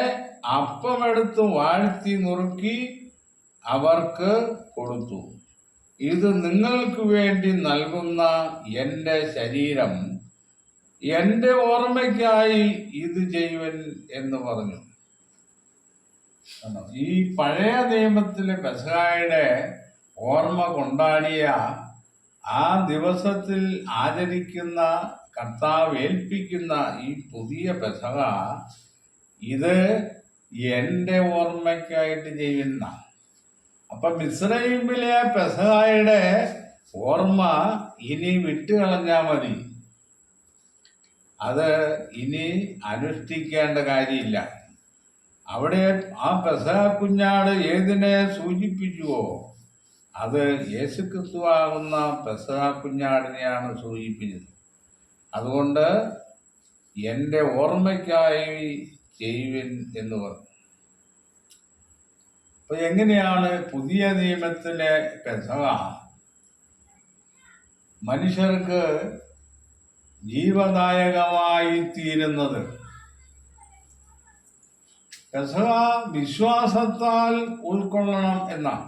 അപ്പമെടുത്ത് വാഴ്ത്തി നുറുക്കി അവർക്ക് കൊടുത്തു. ഇത് നിങ്ങൾക്ക് വേണ്ടി നൽകുന്ന എൻ്റെ ശരീരം, എൻ്റെ ഓർമ്മയ്ക്കായി ഇത് ചെയ്യുവൻ എന്ന് പറഞ്ഞു. ഈ പഴയ നിയമത്തിലെ പെസഹായുടെ ഓർമ്മ കൊണ്ടാടിയ ആ ദിവസത്തിൽ ആചരിക്കുന്ന, കർത്താവ് ഏൽപ്പിക്കുന്ന ഈ പുതിയ പെസഹ, ഇത് എൻ്റെ ഓർമ്മയ്ക്കായിട്ട് ചെയ്യുന്ന. അപ്പൊ മിസ്രയീമിലെ പെസഹായുടെ ഓർമ്മ ഇനി വിട്ടുകളഞ്ഞാൽ മതി. അത് ഇനി അനുഷ്ഠിക്കേണ്ട കാര്യമില്ല. അവിടെ ആ പെസഹ കുഞ്ഞാട് ഏതിനെ സൂചിപ്പിച്ചുവോ അത് യേശുക്രിസ്തുവാകുന്ന പെസഹ കുഞ്ഞാടിനെയാണ് സൂചിപ്പിച്ചത്. അതുകൊണ്ട് എൻ്റെ ഓർമ്മയ്ക്കായി ചെയ്യുവിൻ എന്ന് പറഞ്ഞു. അപ്പൊ എങ്ങനെയാണ് പുതിയ നിയമത്തിലെ പെസഹ മനുഷ്യർക്ക് ജീവദായകമായി തീരുന്നത്? പെസഹ വിശ്വാസത്താൽ ഉൾക്കൊള്ളണം എന്നാണ്.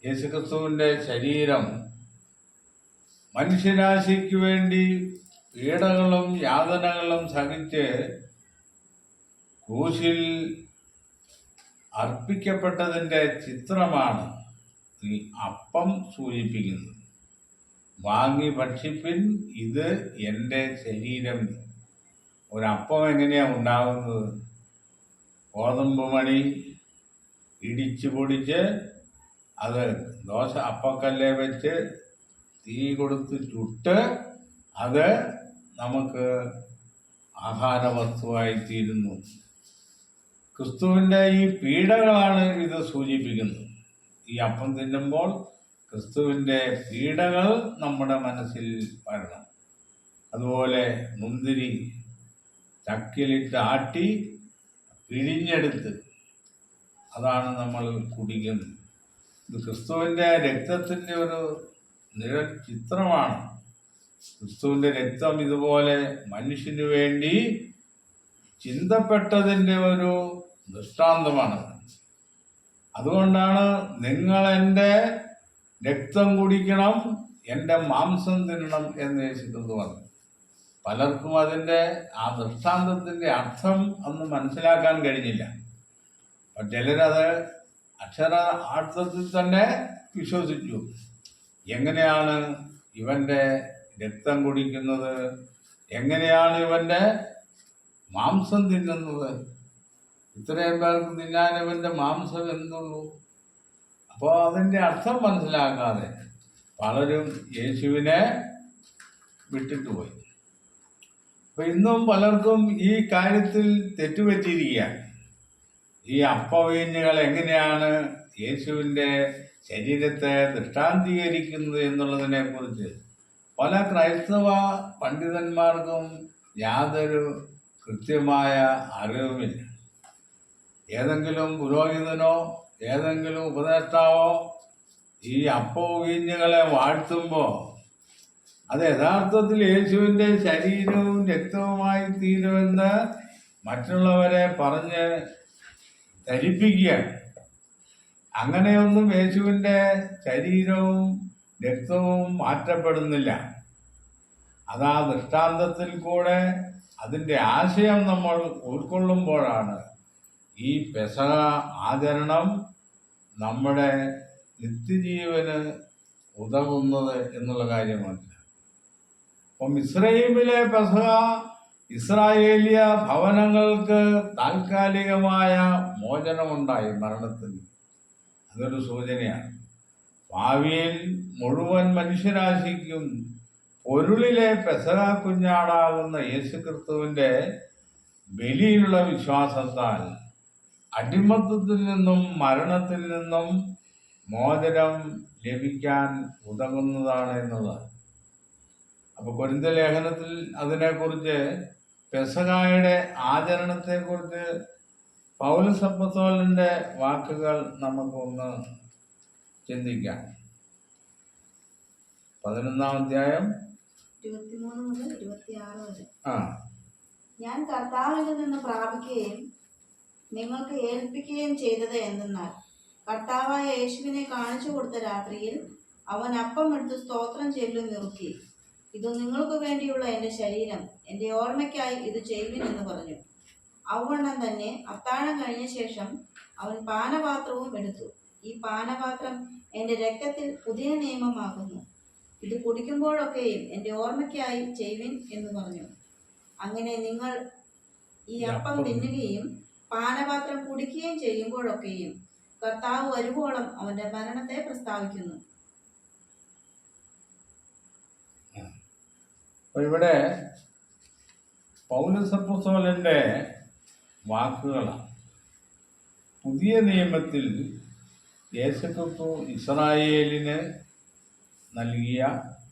യേശുക്രിസ്തുവിൻ്റെ ശരീരം മനുഷ്യരാശിക്ക് വേണ്ടി പീഡകളും യാതനകളും സഹിച്ച് ക്രൂശിൽ അർപ്പിക്കപ്പെട്ടതിൻ്റെ ചിത്രമാണ് ഈ അപ്പം സൂചിപ്പിക്കുന്നത്. വാങ്ങി ഭക്ഷിപ്പിൻ, ഇത് എൻ്റെ ശരീരം. ഒരപ്പം എങ്ങനെയാണ് ഉണ്ടാകുന്നത്? ഗോതമ്പ് മണി ഇടിച്ചു പൊടിച്ച് അത് അപ്പക്കല്ലേ വെച്ച് തീ കൊടുത്ത് ചുട്ട് അത് നമുക്ക് ആഹാരവസ്തുവായി തീരുന്നു. ക്രിസ്തുവിൻ്റെ ഈ പീഡകളാണ് ഇത് സൂചിപ്പിക്കുന്നത്. ഈ അപ്പം തിന്നുമ്പോൾ ക്രിസ്തുവിൻ്റെ പീഡകൾ നമ്മുടെ മനസ്സിൽ വരണം. അതുപോലെ മുന്തിരി ചക്കിലിട്ട് ആട്ടി പിഴിഞ്ഞെടുത്ത് അതാണ് നമ്മൾ കുടിക്കുന്നത്. ഇത് ക്രിസ്തുവിൻ്റെ രക്തത്തിൻ്റെ ഒരു നിഴൽ ചിത്രമാണ്. ക്രിസ്തുവിൻ്റെ രക്തം ഇതുപോലെ മനുഷ്യന് വേണ്ടി ചിന്തപ്പെട്ടതിൻ്റെ ഒരു ദൃഷ്ടാന്തമാണ്. അതുകൊണ്ടാണ് നിങ്ങൾ എൻ്റെ രക്തം കുടിക്കണം, എൻ്റെ മാംസം തിന്നണം എന്ന് യേശുക്രിസ്തു പറഞ്ഞു. പലർക്കും അതിൻ്റെ ആ ദൃഷ്ടാന്തത്തിൻ്റെ അർത്ഥം അന്ന് മനസ്സിലാക്കാൻ കഴിഞ്ഞില്ല. അപ്പം ചിലരത് അക്ഷരാർത്ഥത്തിൽ തന്നെ വിശ്വസിച്ചു. എങ്ങനെയാണ് ഇവൻ്റെ രക്തം കുടിക്കുന്നത്? എങ്ങനെയാണ് ഇവൻ്റെ മാംസം തിന്നുന്നത്? ഇത്രയും പേർക്ക് തിന്നാൻ ഇവൻ്റെ മാംസം എന്തുള്ളൂ? അപ്പോൾ അതിൻ്റെ അർത്ഥം മനസ്സിലാക്കാതെ പലരും യേശുവിനെ വിട്ടിട്ട് പോയി. അപ്പം ഇന്നും പലർക്കും ഈ കാര്യത്തിൽ തെറ്റുപറ്റിയിരിക്കുകയാണ്. ഈ അപ്പവീഞ്ഞുകൾ എങ്ങനെയാണ് യേശുവിൻ്റെ ശരീരത്തെ ദൃഷ്ടാന്തീകരിക്കുന്നത് എന്നുള്ളതിനെ കുറിച്ച് പല ക്രൈസ്തവ പണ്ഡിതന്മാർക്കും യാതൊരു കൃത്യമായ അറിവുമില്ല. ഏതെങ്കിലും പുരോഹിതനോ ഏതെങ്കിലും ഉപദേഷ്ടാവോ ഈ അപ്പവീഞ്ഞുകളെ വാഴ്ത്തുമ്പോൾ അത് യഥാർത്ഥത്തിൽ യേശുവിൻ്റെ ശരീരവും രക്തവുമായി തീരുമെന്ന് മറ്റുള്ളവരെ പറഞ്ഞ് ധരിപ്പിക്കുകയാണ്. അങ്ങനെയൊന്നും യേശുവിൻ്റെ ശരീരവും രക്തവും മാറ്റപ്പെടുന്നില്ല. അതാ ദൃഷ്ടാന്തത്തിൽ കൂടെ അതിൻ്റെ ആശയം നമ്മൾ ഉൾക്കൊള്ളുമ്പോഴാണ് ഈ പെസഹ ആചരണം നമ്മുടെ നിത്യജീവന് ഉതകുന്നത് എന്നുള്ള കാര്യം മനസ്സിലാക്കും. അപ്പം ഇസ്രയേലിലെ പെസഹ ഇസ്രായേലിയ ഭവനങ്ങൾക്ക് താൽക്കാലികമായ മോചനമുണ്ടായി മരണത്തിന്. അതൊരു സൂചനയാണ്. ഭാവിയിൽ മുഴുവൻ മനുഷ്യരാശിക്കും പൊരുളിലെ പെസഹ കുഞ്ഞാടാകുന്ന യേശുക്രിസ്തുവിൻ്റെ ബലിയിലുള്ള വിശ്വാസത്താൽ അടിമത്തത്തിൽ നിന്നും മരണത്തിൽ നിന്നും മോചനം ലഭിക്കാൻ ഉതകുന്നതാണ് എന്നുള്ളത്. അപ്പോൾ കൊരിന്ത്യർ ലേഖനത്തിൽ അതിനെക്കുറിച്ച് പെസഹായുടെ ആചരണത്തെക്കുറിച്ച് പൗലോസ് അപ്പോസ്തലന്റെ വാക്കുകൾ നമുക്കൊന്ന് ചിന്തിക്കാം. 11-ാം അധ്യായം 23 മുതൽ 26 വരെ. ആ ഞാൻ കർത്താവിൽ നിന്ന് പ്രാപിക്കുകയും നിങ്ങൾക്ക് ഏൽപ്പിക്കുകയും ചെയ്തത് എന്തെന്നാൽ, കർത്താവായ യേശുവിനെ കാണിച്ചു കൊടുത്ത രാത്രിയിൽ അവൻ അപ്പം എടുത്ത് സ്തോത്രം ചൊല്ലി നിർത്തി, ഇത് നിങ്ങൾക്ക് വേണ്ടിയുള്ള എൻ്റെ ശരീരം, എൻ്റെ ഓർമ്മയ്ക്കായി ഇത് ചെയ്യുവിൻ എന്ന് പറഞ്ഞു. അവണ്ണം തന്നെ അത്താഴം കഴിഞ്ഞ ശേഷം അവൻ പാനപാത്രവും എടുത്തു. ഈ പാനപാത്രം എൻ്റെ രക്തത്തിൽ പുതിയ നിയമമാകുന്നു. ഇത് കുടിക്കുമ്പോഴൊക്കെയും എൻ്റെ ഓർമ്മയ്ക്കായി ചെയ്യുവിൻ എന്ന് പറഞ്ഞു. അങ്ങനെ നിങ്ങൾ ഈ അപ്പം തിന്നുകയും പാനപാത്രം കുടിക്കുകയും ചെയ്യുമ്പോഴൊക്കെയും കർത്താവ് വരുവോളം അവന്റെ മരണത്തെ പ്രസ്താവിക്കുന്നു. ഇവിടെ പൗലോസ് അപ്പോസ്തലന്റെ വാക്കുകളാണ്. പുതിയ നിയമത്തിൽ യേശുക്രിസ്തു ഇസ്രായേലിന് നൽകിയ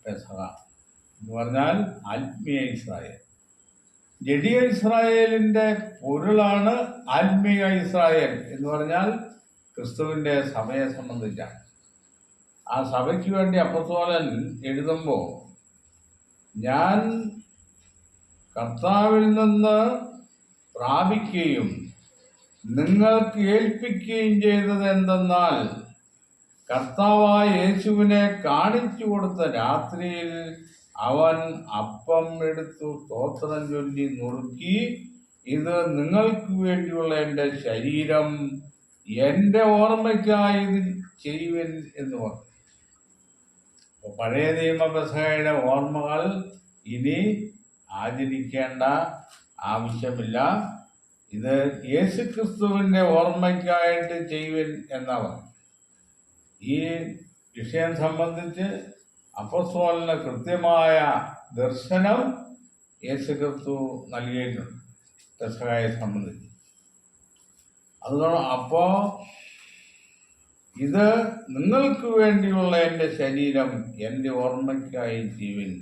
പെസഹ എന്ന് പറഞ്ഞാൽ ആത്മീയ ഇസ്രായേൽ. ജഡീയ ഇസ്രായേലിൻ്റെ പൊരുളാണ് ആത്മീയ ഇസ്രായേൽ എന്ന് പറഞ്ഞാൽ ക്രിസ്തുവിൻ്റെ സഭയെ സംബന്ധിച്ചാണ്. ആ സഭയ്ക്ക് വേണ്ടി അപ്പോസ്തലൻ എഴുതുമ്പോൾ, ഞാൻ കർത്താവിൽ നിന്ന് പ്രാപിക്കുകയും നിങ്ങൾക്ക് ഏൽപ്പിക്കുകയും ചെയ്തത് എന്തെന്നാൽ, കർത്താവായ യേശുവിനെ കാണിച്ചു കൊടുത്ത രാത്രിയിൽ അവൻ അപ്പം എടുത്തു സ്തോത്രം ചൊല്ലി നുറുക്കി, ഇത് നിങ്ങൾക്ക് വേണ്ടിയുള്ള എൻ്റെ ശരീരം, എൻ്റെ ഓർമ്മയ്ക്കായി ഇത് ചെയ്യുവൻ എന്ന് പറഞ്ഞു. പഴയ നിയമ പെസഹയുടെ ഓർമ്മകൾ ഇനി ആചരിക്കേണ്ട ആവശ്യമില്ല. ഇത് യേശുക്രിസ്തുവിൻ്റെ ഓർമ്മയ്ക്കായിട്ട് ചെയ്യുവൻ എന്നാണ്. ഈ വിഷയം സംബന്ധിച്ച് അപ്പോസ്തലന് കൃത്യമായ ദർശനം യേശുക്രിസ്തു നൽകിയിട്ടുണ്ട് പെസഹയെ സംബന്ധിച്ച്. അതുകൊണ്ട് അപ്പോൾ ഇത് നിങ്ങൾക്ക് വേണ്ടിയുള്ള എൻ്റെ ശരീരം, എൻ്റെ ഓർമ്മയ്ക്കായി ചെയ്യുവിൻ.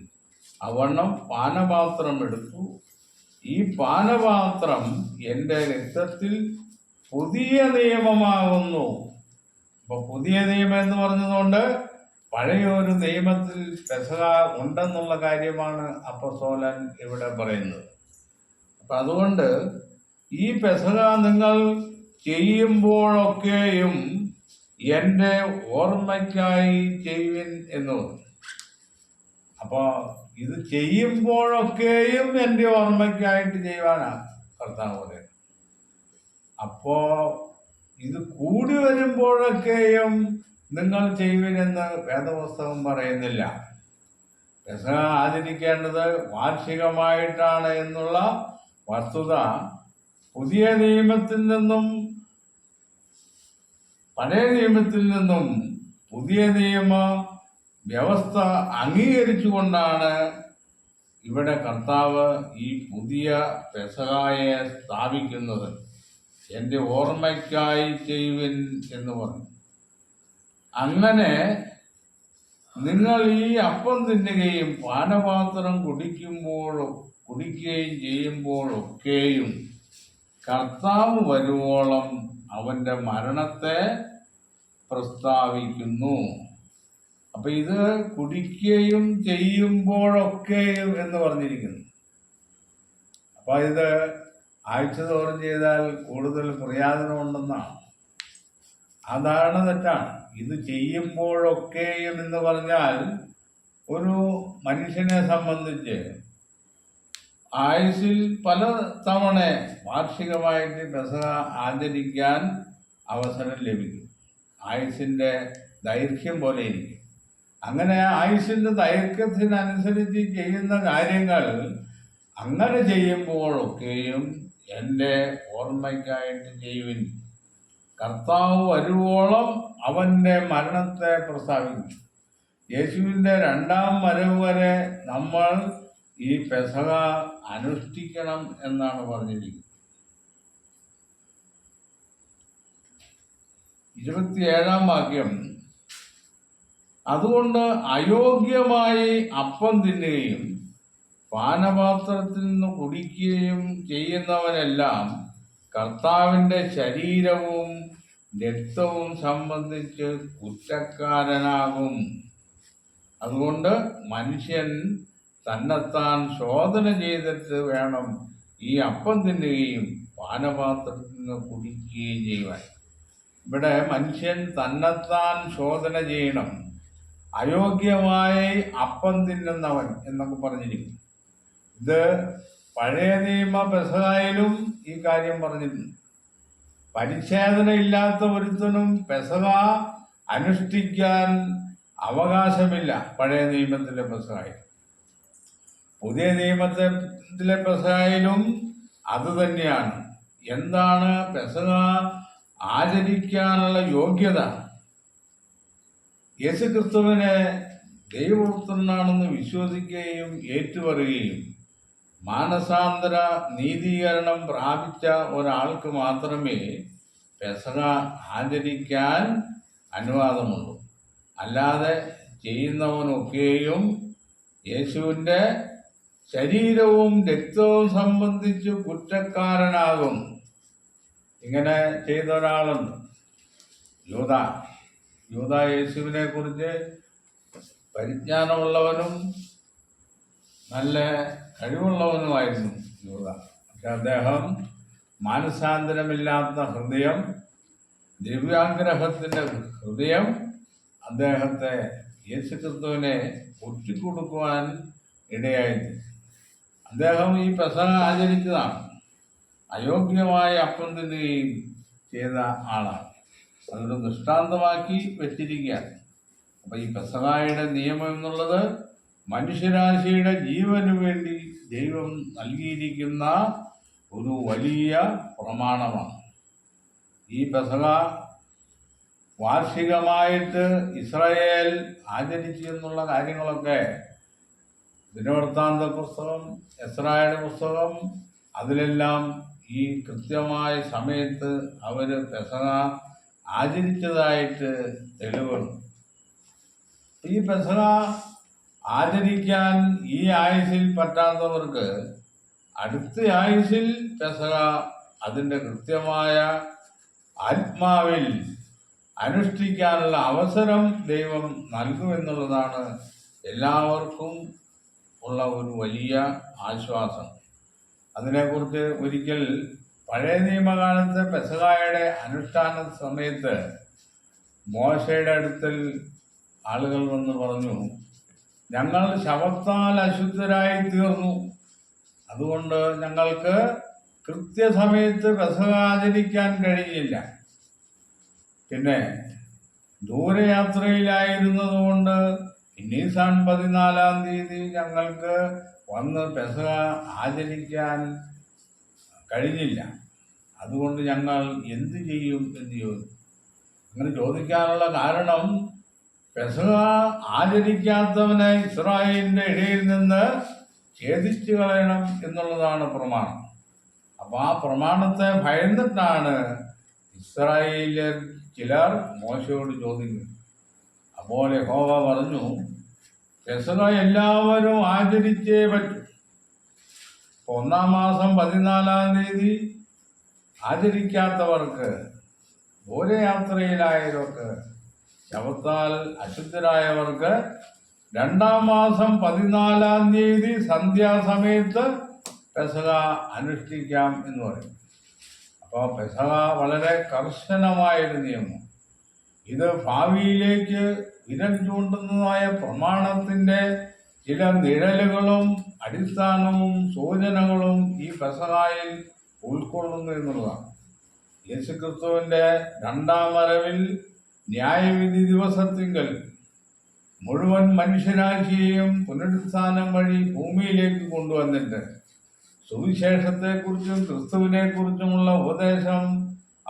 അവണ്ണം പാനപാത്രം എടുത്തു, ഈ പാനപാത്രം എൻ്റെ രക്തത്തിൽ പുതിയ നിയമമാകുന്നു. അപ്പോൾ പുതിയ നിയമം എന്ന് പറഞ്ഞതുകൊണ്ട് പഴയ ഒരു നിയമത്തിൽ പെസഹ ഉണ്ടെന്നുള്ള കാര്യമാണ് അപ്പോസ്തലൻ ഇവിടെ പറയുന്നത്. അപ്പം അതുകൊണ്ട് ഈ പെസഹ നിങ്ങൾ ചെയ്യുമ്പോഴൊക്കെയും എൻ്റെ ഓർമ്മയ്ക്കായി ചെയ്യുവിൻ എന്ന് പറഞ്ഞു. അപ്പോൾ ഇത് ചെയ്യുമ്പോഴൊക്കെയും എൻ്റെ ഓർമ്മയ്ക്കായിട്ട് ചെയ്യുവാനാണ് കർത്താവ് പറയുന്നത്. അപ്പോൾ ഇത് കൂടി വരുമ്പോഴൊക്കെയും നിങ്ങൾ ചെയ്യുവിനെന്ന് വേദപുസ്തകം പറയുന്നില്ല. പെസഹ ആചരിക്കേണ്ടത് വാർഷികമായിട്ടാണ് എന്നുള്ള വസ്തുത പുതിയ നിയമത്തിൽ നിന്നും പഴയ നിയമത്തിൽ നിന്നും പുതിയ നിയമ വ്യവസ്ഥ അംഗീകരിച്ചുകൊണ്ടാണ് ഇവിടെ കർത്താവ് ഈ പുതിയ പെസഹായെ സ്ഥാപിക്കുന്നത്. എൻ്റെ ഓർമ്മയ്ക്കായി ചെയ്യുവിൻ എന്ന് പറഞ്ഞു. അങ്ങനെ നിങ്ങൾ ഈ അപ്പം തിന്നുകയും പാനപാത്രം കുടിക്കുകയും ചെയ്യുമ്പോഴൊക്കെയും കർത്താവ് വരുവോളം അവൻ്റെ മരണത്തെ പ്രസ്താവിക്കുന്നു. അപ്പൊ ഇത് കുടിക്കുകയും ചെയ്യുമ്പോഴൊക്കെയും എന്ന് പറഞ്ഞിരിക്കുന്നു. അപ്പൊ ഇത് ആഴ്ച തോറും ചെയ്താൽ കൂടുതൽ പ്രയോജനമുണ്ടെന്നാണ്. അതാണ് തെറ്റാണ്. ഇത് ചെയ്യുമ്പോഴൊക്കെയും എന്ന് പറഞ്ഞാൽ ഒരു മനുഷ്യനെ സംബന്ധിച്ച് ആയുസ്സിൽ പല തവണ വാർഷികമായിട്ട് പെസഹ ആചരിക്കാൻ അവസരം ലഭിക്കും. ആയുസ്സിൻ്റെ ദൈർഘ്യം പോലെ ഇരിക്കും. അങ്ങനെ ആയുസ്സിൻ്റെ ദൈർഘ്യത്തിനനുസരിച്ച് ചെയ്യുന്ന കാര്യങ്ങൾ അങ്ങനെ ചെയ്യുമ്പോഴൊക്കെയും എൻ്റെ ഓർമ്മയ്ക്കായിട്ട് ചെയ്യുവിൻ. കർത്താവ് വരുവോളം അവൻ്റെ മരണത്തെ പ്രസ്താവിക്കും. യേശുവിൻ്റെ രണ്ടാം വരവ് വരെ നമ്മൾ ഈ പെസഹ അനുഷ്ഠിക്കണം എന്നാണ് പറഞ്ഞിരിക്കുന്നത്. 27-ാം വാക്യം, അതുകൊണ്ട് അയോഗ്യമായി അപ്പം തിന്നുകയും പാനപാത്രത്തിൽ നിന്ന് കുടിക്കുകയും ചെയ്യുന്നവനെല്ലാം കർത്താവിൻ്റെ ശരീരവും രക്തവും സംബന്ധിച്ച് കുറ്റക്കാരനാകും. അതുകൊണ്ട് മനുഷ്യൻ തന്നെത്താൻ ശോധന ചെയ്തിട്ട് വേണം ഈ അപ്പം തിന്നുകയും പാനപാത്രത്തിൽ നിന്ന് കുടിക്കുകയും ചെയ്യുവാൻ. ഇവിടെ മനുഷ്യൻ തന്നെത്താൻ ശോധന ചെയ്യണം. അയോഗ്യമായി അപ്പം തിന്നുന്നവൻ എന്നൊക്കെ പറഞ്ഞിരിക്കും. ഇത് പഴയ നിയമ പെസഹായിലും ഈ കാര്യം പറഞ്ഞിട്ടുണ്ട്. പരിച്ഛേദന ഇല്ലാത്ത ഒരുത്തനും പെസഹ അനുഷ്ഠിക്കാൻ അവകാശമില്ല പഴയ നിയമത്തിലെ പെസഹായിൽ. പുതിയ നിയമത്തിലെ പെസഹായിലും അത് തന്നെയാണ്. എന്താണ് പെസഹ ആചരിക്കാനുള്ള യോഗ്യത? യേശുക്രിസ്തുവിനെ ദൈവപുത്രനാണെന്ന് വിശ്വസിക്കുകയും ഏറ്റുപറയുകയും മാനസാന്തര നീതീകരണം പ്രാപിച്ച ഒരാൾക്ക് മാത്രമേ പെസഹ ആചരിക്കാൻ അനുവാദമുള്ളൂ. അല്ലാതെ ചെയ്യുന്നവനൊക്കെയും യേശുവിൻ്റെ ശരീരവും രക്തവും സംബന്ധിച്ച് കുറ്റക്കാരനാകും. ഇങ്ങനെ ചെയ്ത ഒരാളുണ്ട്, യൂദ യേശുവിനെ കുറിച്ച് പരിജ്ഞാനമുള്ളവനും നല്ല കഴിവുള്ളവനുമായിരുന്നു യൂദ. പക്ഷെ അദ്ദേഹം മാനസാന്തരമില്ലാത്ത ഹൃദയം, ദിവ്യാഗ്രഹത്തിൻ്റെ ഹൃദയം അദ്ദേഹത്തെ യേശുക്രിസ്തുവിനെ ഒറ്റിക്കൊടുക്കുവാൻ ഇടയായി. അദ്ദേഹം ഈ പെസഹ ആചരിച്ചതാണ്. അയോഗ്യമായ അപ്പം തിന്നുകയും ചെയ്ത ആളാണ്. അതൊരു ദൃഷ്ടാന്തമാക്കി വെച്ചിരിക്കുകയാണ്. അപ്പം ഈ പെസഹായുടെ നിയമം എന്നുള്ളത് മനുഷ്യരാശിയുടെ ജീവന് വേണ്ടി ദൈവം നൽകിയിരിക്കുന്ന ഒരു വലിയ പ്രമാണമാണ്. ഈ പെസഹ വാർഷികമായിട്ട് ഇസ്രായേൽ ആചരിച്ചു എന്നുള്ള കാര്യങ്ങളൊക്കെ ദിനവൃത്താന്ത പുസ്തകം, എസ്രായുടെ പുസ്തകം, അതിലെല്ലാം ഈ കൃത്യമായ സമയത്ത് അവർ പെസഹ ആചരിച്ചതായിട്ട് തെളിവുണ്ട്. ഈ പെസഹ ആചരിക്കാൻ ഈ ആയുസ്സിൽ പറ്റാത്തവർക്ക് അടുത്ത ആയുസ്സിൽ പെസഹ അതിൻ്റെ കൃത്യമായ ആത്മാവിൽ അനുഷ്ഠിക്കാനുള്ള അവസരം ദൈവം നൽകുമെന്നുള്ളതാണ് എല്ലാവർക്കും ഉള്ള ഒരു വലിയ ആശ്വാസം. അതിനെക്കുറിച്ച് ഒരിക്കൽ പഴയ നിയമകാലത്ത് പെസഹായുടെ അനുഷ്ഠാന സമയത്ത് മോശയുടെ അടുക്കൽ ആളുകൾ വന്ന് പറഞ്ഞു, ഞങ്ങൾ ശവത്താൽ അശുദ്ധരായി തീർന്നു, അതുകൊണ്ട് ഞങ്ങൾക്ക് കൃത്യസമയത്ത് പെസഹ ആചരിക്കാൻ കഴിയില്ല. പിന്നെ ദൂരയാത്രയിലായിരുന്നതുകൊണ്ട് നീസാൻ 14-ാം തീയതി ഞങ്ങൾക്ക് വന്ന് പെസഹ ആചരിക്കാൻ കഴിഞ്ഞില്ല, അതുകൊണ്ട് ഞങ്ങൾ എന്ത് ചെയ്യും എന്ന് ചോദിച്ചു. അങ്ങനെ ചോദിക്കാനുള്ള കാരണം പെസഹ ആചരിക്കാത്തവനെ ഇസ്രായേലിൻ്റെ ഇടയിൽ നിന്ന് ഛേദിച്ചു കളയണം എന്നുള്ളതാണ് പ്രമാണം. അപ്പോൾ ആ പ്രമാണത്തെ ഭയന്നിട്ടാണ് ഇസ്രായേലിയർ ചിലർ മോശയോട് ചോദിക്കുന്നത്. അപ്പോൾ യഹോവ പറഞ്ഞു, പെസഹ എല്ലാവരും ആചരിച്ചേ പറ്റൂ. 1-ാം മാസം 14-ാം തീയതി ആചരിക്കാത്തവർക്ക്, ദൂരയാത്രയിലായവർക്ക്, ശവത്താൽ അശുദ്ധരായവർക്ക് 2-ാം മാസം 14-ാം തീയതി സന്ധ്യാസമയത്ത് പെസഹ അനുഷ്ഠിക്കാം എന്ന് പറയും. അപ്പോൾ പെസഹ വളരെ കർശനമായൊരു നിയമം. ഇത് ഭാവിയിലേക്ക് വിരൽ ചൂണ്ടുന്നതായ പ്രമാണത്തിൻ്റെ ചില നിഴലുകളും അടിസ്ഥാനവും സൂചനകളും ഈ പെസഹായിൽ ഉൾക്കൊള്ളുന്നു എന്നുള്ളതാണ്. യേശുക്രിസ്തുവിൻ്റെ 2-ാം വരവിൽ ന്യായവിധി ദിവസത്തിങ്കൽ മുഴുവൻ മനുഷ്യരാശിയെയും പുനരുത്ഥാനം വഴി ഭൂമിയിലേക്ക് കൊണ്ടുവന്നിട്ട് സുവിശേഷത്തെക്കുറിച്ചും ക്രിസ്തുവിനെക്കുറിച്ചുമുള്ള ഉപദേശം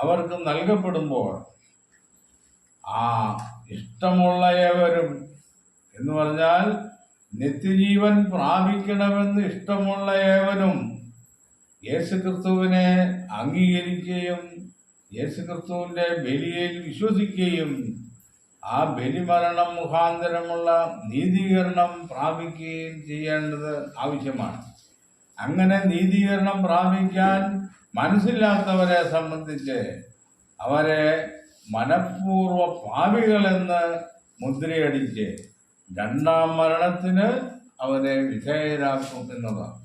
അവർക്ക് നൽകപ്പെടുമ്പോൾ ആ ഇഷ്ടമുള്ള ഏവരും എന്ന് പറഞ്ഞാൽ നിത്യജീവൻ പ്രാപിക്കണമെന്ന് ഇഷ്ടമുള്ള ഏവനും യേശുക്രിസ്തുവിനെ അംഗീകരിക്കുകയും യേശുക്രിസ്തുവിൻ്റെ ബലിയിൽ വിശ്വസിക്കുകയും ആ ബലിമരണം മുഖാന്തരമുള്ള നീതീകരണം പ്രാപിക്കുകയും ചെയ്യേണ്ടത് ആവശ്യമാണ്. അങ്ങനെ നീതീകരണം പ്രാപിക്കാൻ മനസ്സില്ലാത്തവരെ സംബന്ധിച്ച് അവരെ മനഃപൂർവ്വ പാപികളെന്ന് മുദ്രയടിച്ച് 2-ാം മരണത്തിന് അവരെ വിധേയരാക്കും എന്നതാണ്.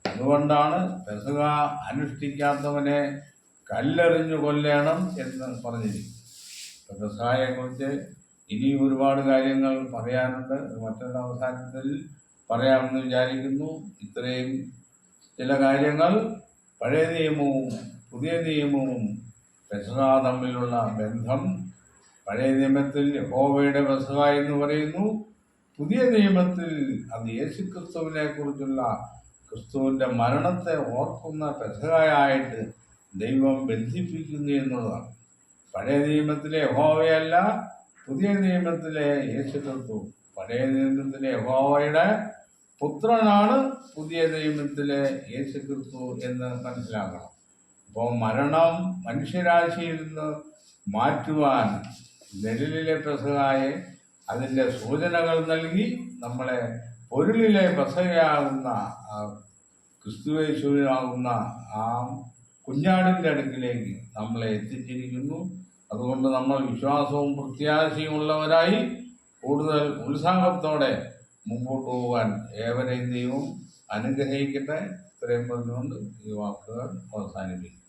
അതുകൊണ്ടാണ് പെസഹ അനുഷ്ഠിക്കാത്തവനെ കല്ലെറിഞ്ഞു കൊല്ലണം എന്ന് പറഞ്ഞിരിക്കും. പെസഹയെക്കുറിച്ച് ഇനിയും ഒരുപാട് കാര്യങ്ങൾ പറയാനുണ്ട്. മറ്റൊരു അവസാനത്തിൽ പറയാമെന്ന് വിചാരിക്കുന്നു. ഇത്രയും ചില കാര്യങ്ങൾ പഴയ നിയമവും പുതിയ നിയമവും പെസഹ തമ്മിലുള്ള ബന്ധം. പഴയ നിയമത്തിൽ യഹോവയുടെ പെസഹ എന്ന് പറയുന്നു, പുതിയ നിയമത്തിൽ അത് യേശുക്രിസ്തുവിനെ കുറിച്ചുള്ള ക്രിസ്തുവിൻ്റെ മരണത്തെ ഓർക്കുന്ന പെസഹയായിട്ട് ദൈവം ബന്ധിപ്പിക്കുന്നു എന്നുള്ളതാണ്. പഴയ നിയമത്തിലെ യഹോവയല്ല, പുതിയ നിയമത്തിലെ യേശുക്രിസ്തു. പഴയ നിയമത്തിലെ യഹോവയുടെ പുത്രനാണ് പുതിയ നിയമത്തിലെ യേശുക്രിസ്തു എന്ന് മനസ്സിലാക്കണം. അപ്പോൾ മരണം മനുഷ്യരാശിയിൽ നിന്ന് മാറ്റുവാൻ നിഴലിലെ പെസഹായെ അതിൻ്റെ സൂചനകൾ നൽകി നമ്മളെ പൊരുളിലെ പെസഹയാകുന്ന ക്രിസ്തുയേശുവിനാകുന്ന ആ കുഞ്ഞാടിൻ്റെ അടുക്കിലേക്ക് നമ്മളെ എത്തിച്ചിരിക്കുന്നു. അതുകൊണ്ട് നമ്മൾ വിശ്വാസവും പ്രത്യാശയും ഉള്ളവരായി കൂടുതൽ ഉത്സാഹത്തോടെ മുമ്പോട്ട് പോകാൻ ഏവരെയും ദൈവം അനുഗ്രഹിക്കട്ടെ. ഇത്രയും പറഞ്ഞുകൊണ്ട് ഈ വാക്കുകൾ അവസാനിപ്പിക്കും.